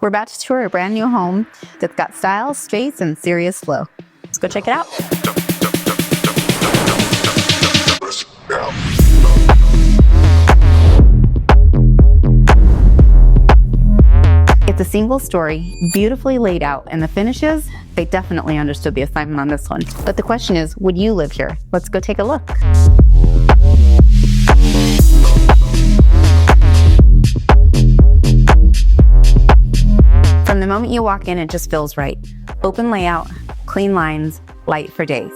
We're about to tour a brand new home that's got style, space, and serious flow. Let's go check it out. It's a single story, beautifully laid out, and the finishes, they definitely understood the assignment on this one. But the question is, would you live here? Let's go take a look. From the moment you walk in, it just feels right. Open layout, clean lines, light for days.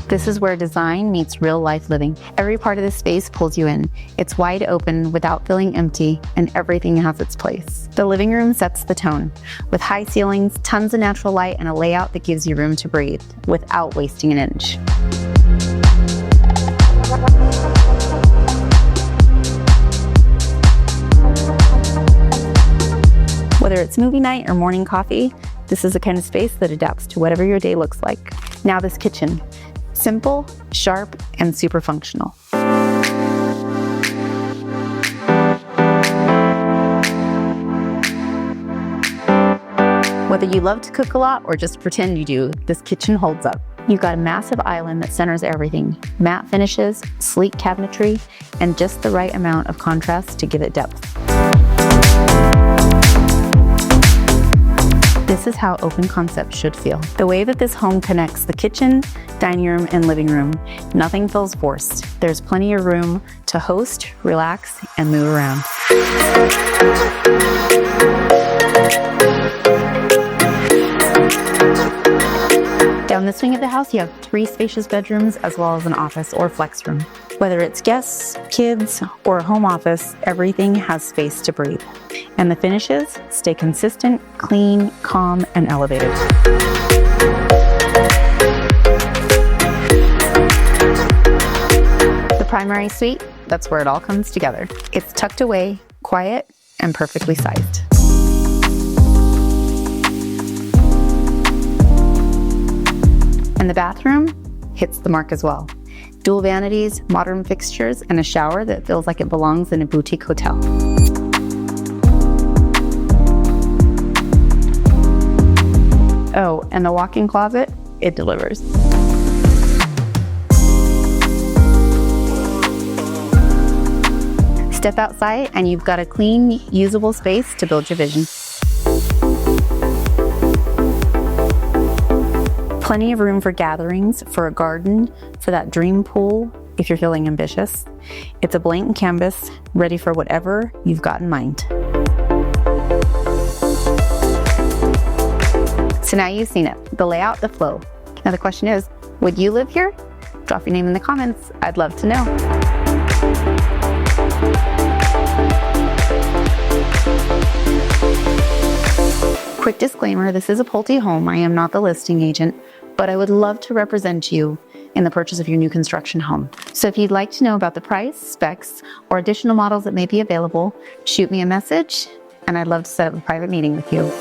This is where design meets real life living. Every part of the space pulls you in. It's wide open without feeling empty, and everything has its place. The living room sets the tone, with high ceilings, tons of natural light, and a layout that gives you room to breathe without wasting an inch. Whether it's movie night or morning coffee, this is the kind of space that adapts to whatever your day looks like. Now this kitchen. Simple, sharp, and super functional. Whether you love to cook a lot or just pretend you do, this kitchen holds up. You've got a massive island that centers everything. Matte finishes, sleek cabinetry, and just the right amount of contrast to give it depth. This is how open concept should feel. The way that this home connects the kitchen, dining room, and living room, nothing feels forced. There's plenty of room to host, relax, and move around. Down this wing of the house, you have 3 spacious bedrooms as well as an office or flex room. Whether it's guests, kids, or a home office, everything has space to breathe. And the finishes stay consistent, clean, calm, and elevated. The primary suite, that's where it all comes together. It's tucked away, quiet, and perfectly sized. And the bathroom hits the mark as well. Dual vanities, modern fixtures, and a shower that feels like it belongs in a boutique hotel. Oh, and the walk-in closet, it delivers. Step outside and you've got a clean, usable space to build your vision. Plenty of room for gatherings, for a garden, for that dream pool, if you're feeling ambitious. It's a blank canvas, ready for whatever you've got in mind. So now you've seen it, the layout, the flow. Now the question is, would you live here? Drop your name in the comments. I'd love to know. Quick disclaimer, this is a Pulte home. I am not the listing agent, but I would love to represent you in the purchase of your new construction home. So if you'd like to know about the price, specs, or additional models that may be available, shoot me a message, and I'd love to set up a private meeting with you.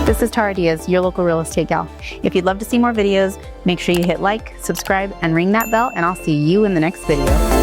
This is Tara Diaz, your local real estate gal. If you'd love to see more videos, make sure you hit like, subscribe, and ring that bell, and I'll see you in the next video.